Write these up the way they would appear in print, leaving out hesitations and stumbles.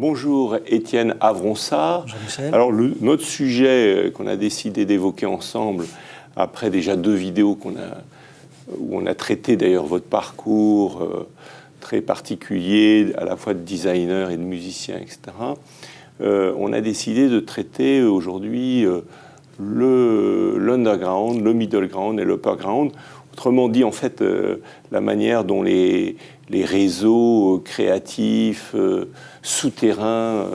Bonjour Étienne Avronsart. Jean-Michel. Alors notre sujet qu'on a décidé d'évoquer ensemble, après déjà 2 vidéos où on a traité d'ailleurs votre parcours très particulier, à la fois de designer et de musicien, etc. On a décidé de traiter aujourd'hui l'underground, le middle ground et l'upper ground. Autrement dit, en fait, la manière dont les réseaux créatifs, souterrains,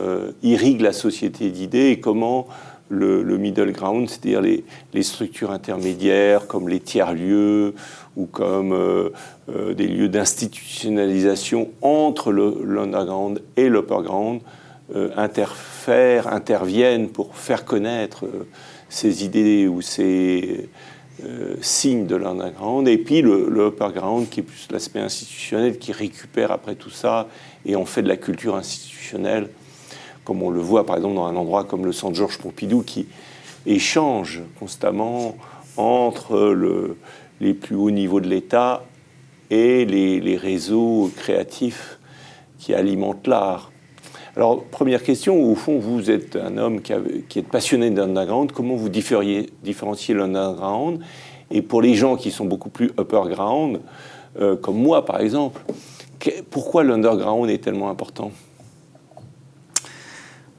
irriguent la société d'idées et comment le middle ground, c'est-à-dire les structures intermédiaires comme les tiers-lieux ou comme des lieux d'institutionnalisation entre l'underground et l'upperground, interviennent pour faire connaître ces idées ou ces signes de l'underground, et puis le upperground qui est plus l'aspect institutionnel, qui récupère après tout ça et en fait de la culture institutionnelle, comme on le voit par exemple dans un endroit comme le Centre Georges Pompidou, qui échange constamment entre les plus hauts niveaux de l'État et les réseaux créatifs qui alimentent l'art. Alors, première question, au fond, vous êtes un homme qui est passionné d'underground. Comment vous différenciez l'underground? Et pour les gens qui sont beaucoup plus upperground, comme moi par exemple, pourquoi l'underground est tellement important?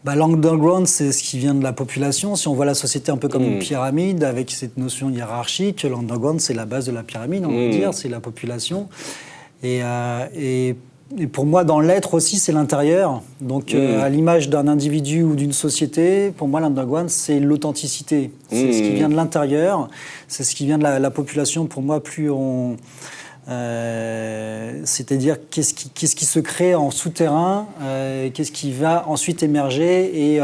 L'underground, c'est ce qui vient de la population. Si on voit la société un peu comme une pyramide, avec cette notion hiérarchique, l'underground, c'est la base de la pyramide, on va dire, c'est la population. Et pour moi, dans l'être aussi, c'est l'intérieur. Donc, à l'image d'un individu ou d'une société, pour moi, l'underground, c'est l'authenticité. C'est ce qui vient de l'intérieur, c'est ce qui vient de la population. Pour moi, plus on... c'est-à-dire qu'est-ce qui se crée en souterrain, qu'est-ce qui va ensuite émerger et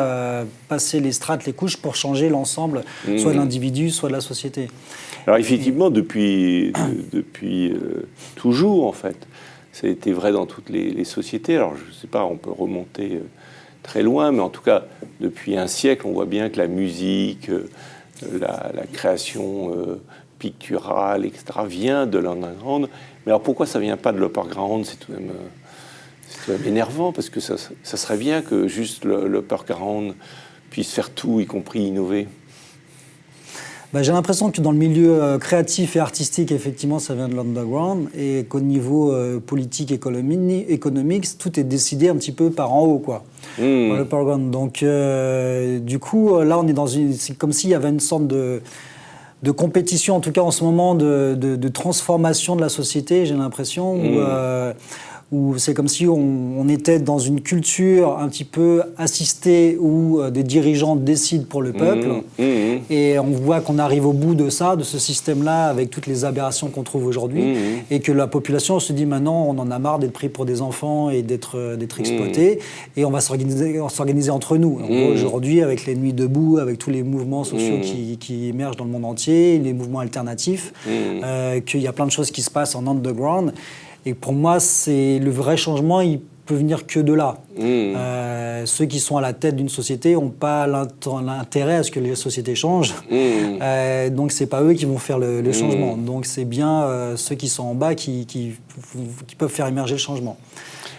passer les strates, les couches pour changer l'ensemble, soit de l'individu, soit de la société. Alors effectivement, depuis toujours en fait, ça a été vrai dans toutes les sociétés. Alors je ne sais pas, on peut remonter très loin, mais en tout cas, depuis un siècle, on voit bien que la musique, la création picturale, etc., vient de l'underground. Mais alors pourquoi ça ne vient pas de l'upperground? C'est tout de même énervant, parce que ça serait bien que juste l'upperground puisse faire tout, y compris innover. J'ai l'impression que dans le milieu créatif et artistique, effectivement, ça vient de l'underground, et qu'au niveau politique, économique, tout est décidé un petit peu par en haut, quoi. Par l'upperground. Donc, du coup, là, on est c'est comme s'il y avait une sorte de compétition, en tout cas en ce moment, de transformation de la société, j'ai l'impression, où c'est comme si on était dans une culture un petit peu assistée où des dirigeants décident pour le peuple. Et on voit qu'on arrive au bout de ça, de ce système-là, avec toutes les aberrations qu'on trouve aujourd'hui, et que la population se dit maintenant, on en a marre d'être pris pour des enfants et d'être exploités, et on va s'organiser entre nous. On voit aujourd'hui, avec les Nuits debout, avec tous les mouvements sociaux qui émergent dans le monde entier, les mouvements alternatifs, qu'il y a plein de choses qui se passent en underground. Et pour moi, c'est le vrai changement, il peut venir que de là. Ceux qui sont à la tête d'une société n'ont pas l'intérêt à ce que les sociétés changent. Donc, ce n'est pas eux qui vont faire le changement. Donc, c'est bien ceux qui sont en bas qui peuvent faire émerger le changement.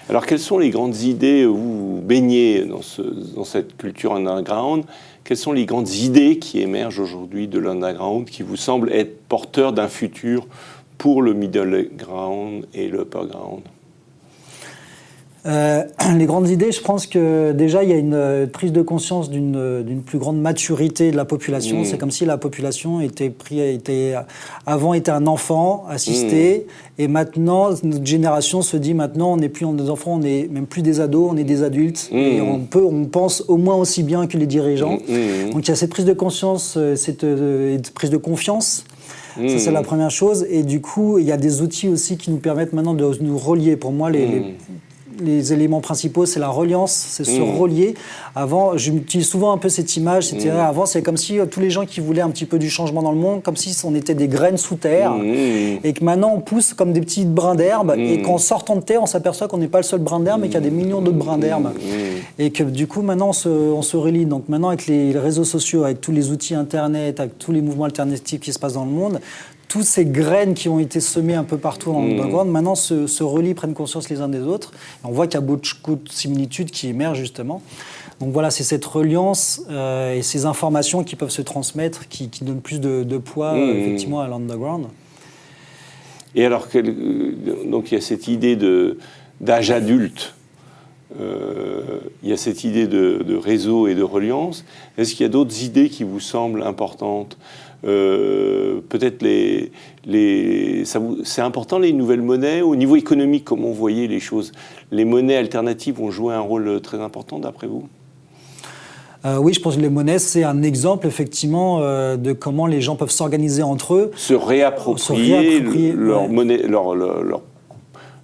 Alors, quelles sont les grandes idées, vous baignez dans cette culture underground, quelles sont les grandes idées qui émergent aujourd'hui de l'underground, qui vous semblent être porteurs d'un futur pour le middle ground et le upper ground? Les grandes idées, je pense que déjà il y a une prise de conscience d'une plus grande maturité de la population. C'est comme si la population avant était un enfant assisté, et maintenant notre génération se dit maintenant on n'est plus des enfants, on n'est même plus des ados, on est des adultes, et on pense au moins aussi bien que les dirigeants. Donc il y a cette prise de conscience, cette prise de confiance. Ça, c'est la première chose. Et du coup, il y a des outils aussi qui nous permettent maintenant de nous relier. Pour moi, les éléments principaux, c'est la reliance, c'est se relier. Avant, j'utilise souvent un peu cette image, c'est-à-dire avant, c'est comme si tous les gens qui voulaient un petit peu du changement dans le monde, comme si on était des graines sous terre, et que maintenant on pousse comme des petits brins d'herbe, et qu'en sortant de terre, on s'aperçoit qu'on n'est pas le seul brin d'herbe, mais qu'il y a des millions d'autres brins d'herbe. Et que du coup, maintenant, on se relie. Donc maintenant, avec les réseaux sociaux, avec tous les outils Internet, avec tous les mouvements alternatifs qui se passent dans le monde, toutes ces graines qui ont été semées un peu partout dans l'underground, maintenant se relient, prennent conscience les uns des autres. Et on voit qu'il y a beaucoup de similitudes qui émergent justement. Donc voilà, c'est cette reliance et ces informations qui peuvent se transmettre qui donnent plus de poids effectivement à l'underground. Et alors, donc il y a cette idée d'âge adulte, il y a cette idée de réseau et de reliance. Est-ce qu'il y a d'autres idées qui vous semblent importantes ? Peut-être c'est important les nouvelles monnaies au niveau économique, comment vous voyez les choses. Les monnaies alternatives ont joué un rôle très important d'après vous ? Oui, je pense que les monnaies, c'est un exemple effectivement de comment les gens peuvent s'organiser entre eux. Se réapproprier leur monnaie,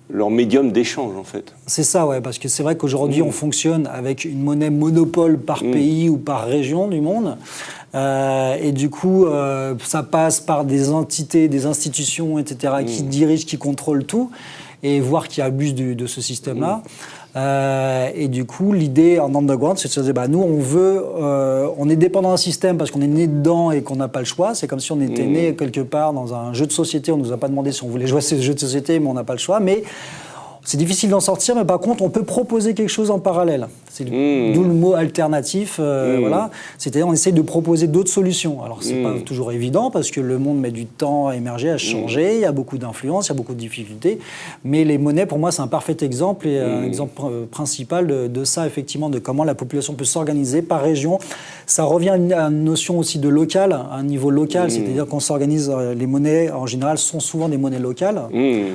leur médium d'échange en fait. C'est ça, ouais, parce que c'est vrai qu'aujourd'hui on fonctionne avec une monnaie monopole par pays ou par région du monde. Et du coup, ça passe par des entités, des institutions, etc., qui dirigent, qui contrôlent tout, et voire qui abusent de ce système-là. Et du coup, l'idée en underground, c'est de se dire, nous, on est dépendant d'un système parce qu'on est né dedans et qu'on n'a pas le choix. C'est comme si on était né quelque part dans un jeu de société. On ne nous a pas demandé si on voulait jouer à ce jeu de société, mais on n'a pas le choix. Mais c'est difficile d'en sortir, mais par contre, on peut proposer quelque chose en parallèle. C'est d'où le mot alternatif. Voilà. C'est-à-dire, on essaye de proposer d'autres solutions. Alors, c'est pas toujours évident parce que le monde met du temps à émerger, à changer. Il y a beaucoup d'influences, il y a beaucoup de difficultés. Mais les monnaies, pour moi, c'est un parfait exemple et un exemple principal de ça, effectivement, de comment la population peut s'organiser par région. Ça revient à une notion aussi de local, à un niveau local. C'est-à-dire qu'on s'organise, les monnaies, en général, sont souvent des monnaies locales.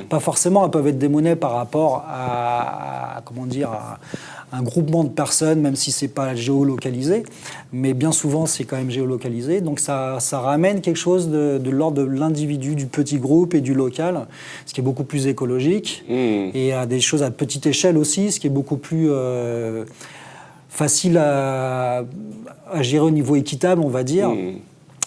Pas forcément, elles peuvent être des monnaies par rapport à comment dire, à un groupement de personnes, même si c'est pas géolocalisé, mais bien souvent c'est quand même géolocalisé. Donc ça ramène quelque chose de l'ordre de l'individu, du petit groupe et du local, ce qui est beaucoup plus écologique, et à des choses à petite échelle aussi, ce qui est beaucoup plus facile à gérer au niveau équitable, on va dire.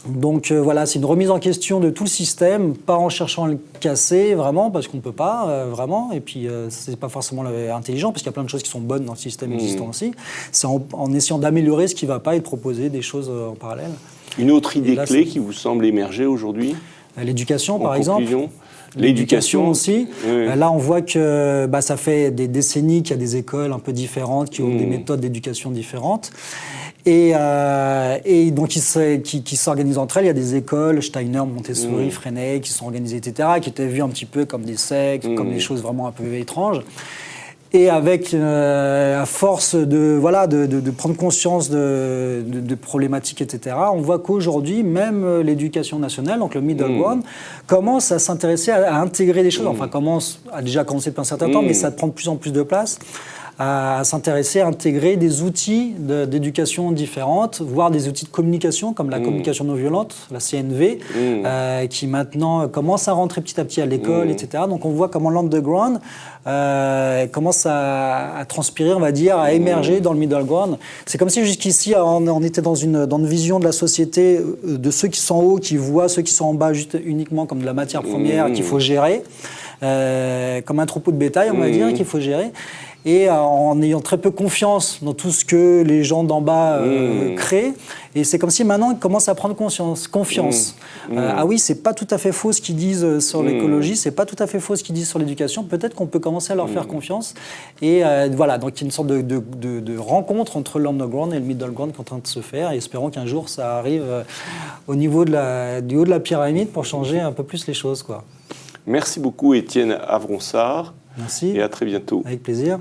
Donc voilà, c'est une remise en question de tout le système, pas en cherchant à le casser vraiment, parce qu'on ne peut pas vraiment, et puis c'est pas forcément intelligent, parce qu'il y a plein de choses qui sont bonnes dans le système existant aussi. C'est en essayant d'améliorer ce qui ne va pas et de proposer des choses en parallèle. Une autre idée clé qui vous semble émerger aujourd'hui ? L'éducation, par exemple. L'éducation aussi. Là, on voit que ça fait des décennies qu'il y a des écoles un peu différentes, qui ont des méthodes d'éducation différentes. Et donc, qui s'organisent entre elles. Il y a des écoles, Steiner, Montessori, Freinet, qui sont organisées, etc., qui étaient vues un petit peu comme des sectes, comme des choses vraiment un peu étranges. Et avec, à force de prendre conscience de problématiques, etc., on voit qu'aujourd'hui, même l'éducation nationale, donc le middle ground, commence à s'intéresser à intégrer des choses. Enfin, a déjà commencé depuis un certain temps, mais ça prend de plus en plus de place. À s'intéresser, à intégrer des outils d'éducation différentes, voire des outils de communication, comme la communication non violente, la CNV, qui maintenant commence à rentrer petit à petit à l'école, etc. Donc on voit comment l'underground commence à transpirer, on va dire, à émerger dans le middle ground. C'est comme si jusqu'ici, on était dans une vision de la société, de ceux qui sont en haut, qui voient ceux qui sont en bas juste uniquement comme de la matière première qu'il faut gérer, comme un troupeau de bétail, on va dire, qu'il faut gérer. Et en ayant très peu confiance dans tout ce que les gens d'en bas créent. Et c'est comme si maintenant ils commencent à prendre confiance. Ah oui, c'est pas tout à fait faux ce qu'ils disent sur l'écologie, c'est pas tout à fait faux ce qu'ils disent sur l'éducation. Peut-être qu'on peut commencer à leur faire confiance. Et voilà, donc il y a une sorte de rencontre entre l'underground et le middle ground qui est en train de se faire. Et espérons qu'un jour ça arrive au niveau du haut de la pyramide pour changer un peu plus les choses, quoi. Merci beaucoup, Étienne Avronsart. Merci. Et à très bientôt. Avec plaisir.